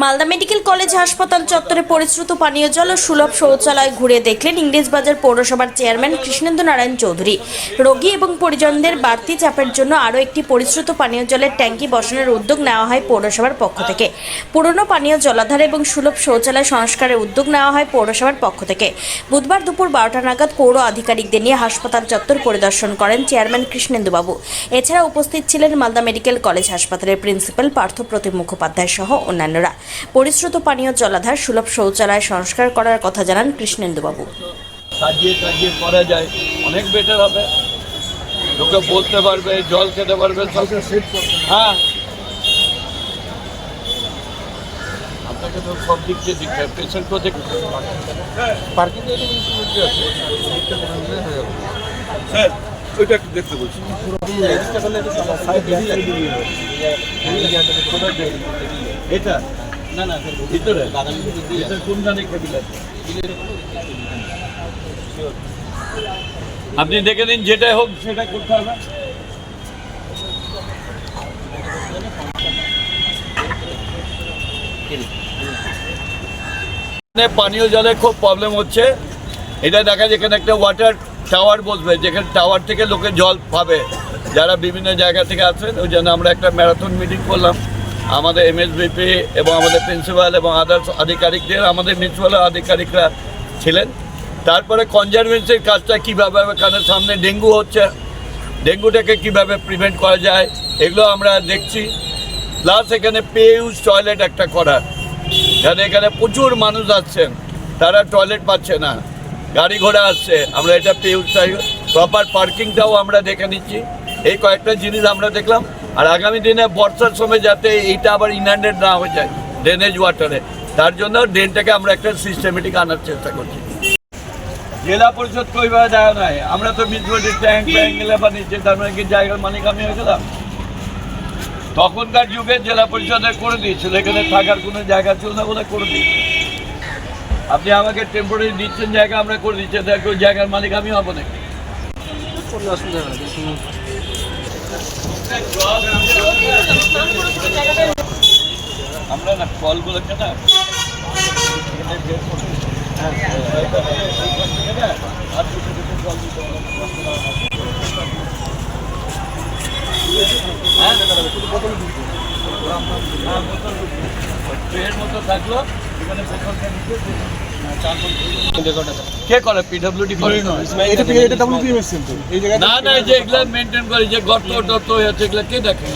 Malda medical college হাসপাতাল চত্বরে পরিশ্রুত পানীয় জল ও সুলভ শৌচালয় ঘুরে দেখলেন ইংরেজবাজার পৌরসভার চেয়ারম্যান কৃষ্ণেন্দু নারায়ণ চৌধুরী। রোগী এবং পরিজনদের বাড়তি চাপের জন্য আরও একটি পরিশ্রুত পানীয় জলের ট্যাঙ্কি বসানোর উদ্যোগ নেওয়া হয় পৌরসভার পক্ষ থেকে। পুরনো পানীয় জলাধার এবং সুলভ শৌচালয় সংস্কারের উদ্যোগ নেওয়া হয় পৌরসভার পক্ষ থেকে। বুধবার দুপুর 12টা নাগাদ পৌর আধিকারিকদের নিয়ে হাসপাতাল চত্বর পরিদর্শন করেন চেয়ারম্যান কৃষ্ণেন্দুবাবু। এছাড়া উপস্থিত ছিলেন মালদা মেডিকেল কলেজ হাসপাতালের প্রিন্সিপাল পার্থপ্রতিম মুখোপাধ্যায় সহ অন্যান্যরা। পরিশ্রুত পানীয় জলাধার সুলভ শৌচালয় সংস্কার করার কথা জানান কৃষ্ণেন্দুবাবু। সাজিয়ে করা যায়, অনেক বেটার হবে। লোকে বলতে পারবে, জল খেতে পারবে। হ্যাঁ, আপনাকে তো সব দিক দিয়ে দেখতে হবে, পেশেন্টও দেখতে পার্কিং স্যার ওইটা একটু দেখতে বলছি। এটা না না ভিতরে কোনখানে আপনি দেখে নিন, যেটাই হোক সেটা করতে হবে। পানীয় জলে খুব প্রবলেম হচ্ছে। এটা দেখা যায় এখানে একটা ওয়াটার টাওয়ার বসবে, যেখানে টাওয়ার থেকে লোকে জল পাবে যারা বিভিন্ন জায়গা থেকে আসেন। ওই জন্য আমরা একটা ম্যারাথন মিটিং করলাম আমাদের এমএসভিপি এবং আমাদের প্রিন্সিপাল এবং আদার্স আধিকারিকদের, আমাদের মিউনিসিপ্যাল আধিকারিকরা ছিলেন। তারপরে কনজারভেন্সির কাজটা কীভাবে, কারণ সামনে ডেঙ্গু হচ্ছে, ডেঙ্গুটাকে কীভাবে প্রিভেন্ট করা যায় এগুলো আমরা দেখছি। প্লাস এখানে পে ইউজ টয়লেট একটা করা, কারণ এখানে প্রচুর মানুষ আসছেন, তারা টয়লেট পাচ্ছে না, গাড়ি ঘোড়া আসছে। আমরা এটা পে ইউজ চাই, প্রপার পার্কিংটাও আমরা দেখে নিচ্ছি। এই কয়েকটা জিনিস আমরা দেখলাম। আর আগামী দিনে বর্ষার সময় যাতে এইটা আবার ইনহ্যান্ডেড না হয়ে যায় ড্রেনেজ ওয়াটারে, তার জন্য ড্রেনটাকে আমরা একটা সিস্টেমেটিক আনার চেষ্টা করছি। জেলা পরিষদ ওইভাবে দেখা নাই, আমরা তো মিউনিসিপ্যালিটি ট্যাঙ্ক ব্যাঙ্গেলে বানিয়েছি, তার মানে কি জায়গার মালিক আমি হয়ে গেলাম। তখনকার যুগে জেলা পরিষদের করে দিয়েছিল, এখানে থাকার কোনো জায়গা ছিল না বলে করে দিয়েছিল। আপনি আমাকে টেম্পোরারি দিচ্ছেন জায়গা, আমরা করে দিচ্ছি, ওই জায়গার মালিক আমি হবো নাকি? আমরা না কলগুলো কেনা মতো থাকলো কে করে? পিডব্লিউডি করে না, না যে এগুলা মেনটেন করে, যে গর্ত টর্ত হয়েছে এগুলা কে দেখে?